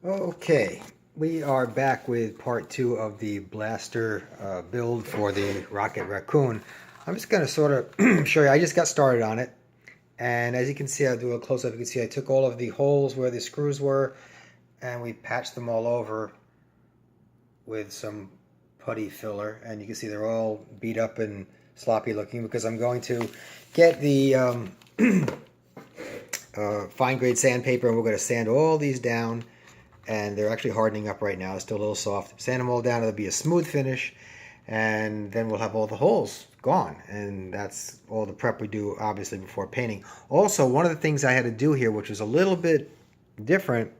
Okay, we are back with part two of the blaster build for the Rocket Raccoon. I'm just going to sort of show you. I just got started on it, and as you can see, I'll do a close-up. You can see I took all of the holes where the screws were, and we patched them all over with some putty filler, and you can see they're all beat up and sloppy looking because I'm going to get the fine grade sandpaper, and we're going to sand all these down. And they're actually hardening up right now. It's still a little soft. Sand them all down. It'll be a smooth finish. And then we'll have all the holes gone. And that's all the prep we do, obviously, before painting. Also, one of the things I had to do here, which was a little bit different,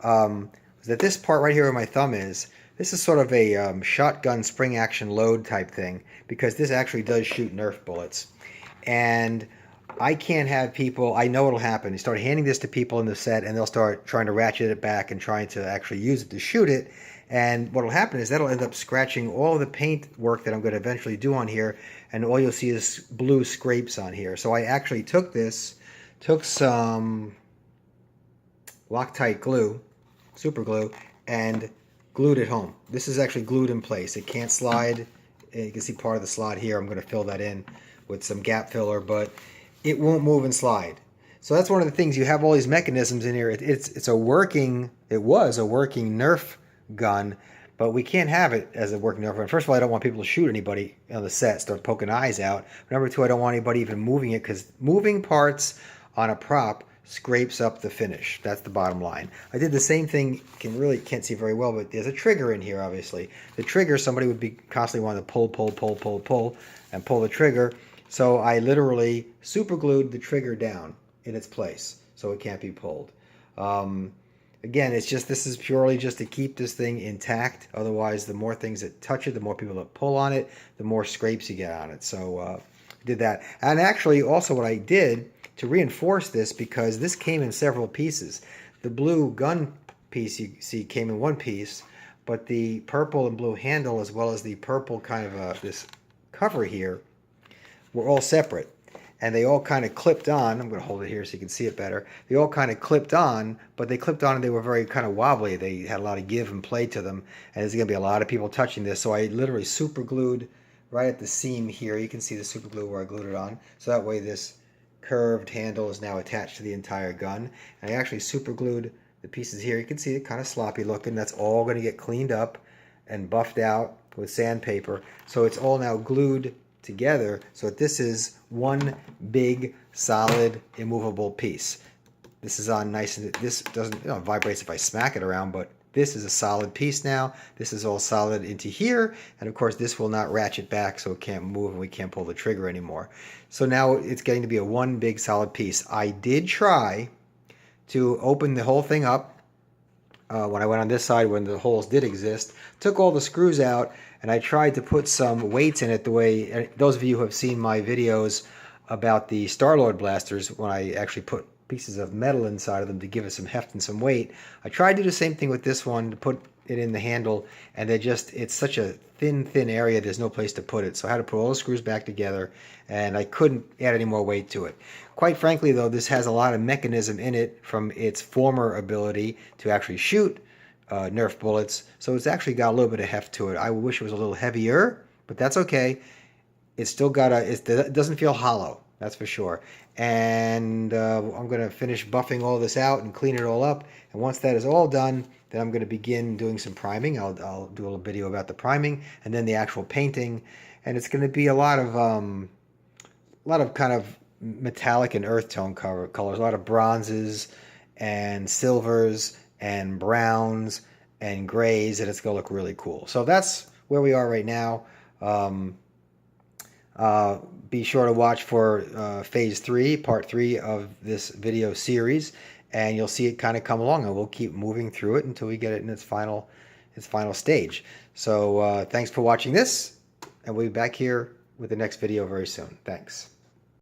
was that this part right here where my thumb is, this is sort of a shotgun spring action load type thing, because this actually does shoot Nerf bullets. And I can't have people, I know it'll happen. You start handing this to people in the set and they'll start trying to ratchet it back and trying to actually use it to shoot it. And what will happen is that'll end up scratching all of the paint work that I'm going to eventually do on here. And all you'll see is blue scrapes on here. So I actually took some Loctite glue, super glue, and glued it home. This is actually glued in place. It can't slide. You can see part of the slot here. I'm going to fill that in with some gap filler, but it won't move and slide. So that's one of the things. You have all these mechanisms in here. It was a working Nerf gun, but we can't have it as a working Nerf gun. First of all, I don't want people to shoot anybody on the set, start poking eyes out. Number two, I don't want anybody even moving it, because moving parts on a prop scrapes up the finish. That's the bottom line. I did the same thing. Can't see very well, but there's a trigger in here, obviously. The trigger, somebody would be constantly wanting to pull, and pull the trigger. So I literally super glued the trigger down in its place so it can't be pulled. Again, this is purely just to keep this thing intact. Otherwise, the more things that touch it, the more people that pull on it, the more scrapes you get on it. So I did that. And actually, also what I did to reinforce this, because this came in several pieces. The blue gun piece you see came in one piece, but the purple and blue handle, as well as the purple kind of this cover here, were all separate, and they all kind of clipped on. I'm going to hold it here so you can see it better. They all kind of clipped on, but they clipped on and they were very kind of wobbly. They had a lot of give and play to them, and there's going to be a lot of people touching this. So I literally super glued right at the seam here. You can see the super glue where I glued it on. So that way this curved handle is now attached to the entire gun. And I actually super glued the pieces here. You can see it kind of sloppy looking. That's all going to get cleaned up and buffed out with sandpaper. So it's all now glued together, so this is one big solid immovable piece. This is on nice, and this doesn't, it vibrates if I smack it around, but this is a solid piece now. This is all solid into here, and of course this will not ratchet back, so it can't move and we can't pull the trigger anymore. So now it's getting to be a one big solid piece. I did try to open the whole thing up when I went on this side, when the holes did exist, took all the screws out, and I tried to put some weights in it the way, those of you who have seen my videos about the Star-Lord blasters, when I actually put pieces of metal inside of them to give it some heft and some weight. I tried to do the same thing with this one, to put it in the handle, and it's such a thin area, there's no place to put it. So I had to put all the screws back together, and I couldn't add any more weight to it. Quite frankly, though, this has a lot of mechanism in it from its former ability to actually shoot Nerf bullets, so it's actually got a little bit of heft to it. I wish it was a little heavier, but that's okay. It's still got it doesn't feel hollow, that's for sure. And I'm going to finish buffing all this out and clean it all up. And once that is all done, then I'm going to begin doing some priming. I'll do a little video about the priming and then the actual painting. And it's going to be a lot of kind of metallic and earth tone colors, a lot of bronzes and silvers and browns and grays, and it's going to look really cool. So that's where we are right now. Be sure to watch for phase 3, part 3 of this video series, and you'll see it kind of come along, and we'll keep moving through it until we get it in its final stage. So thanks for watching this, and we'll be back here with the next video very soon. Thanks.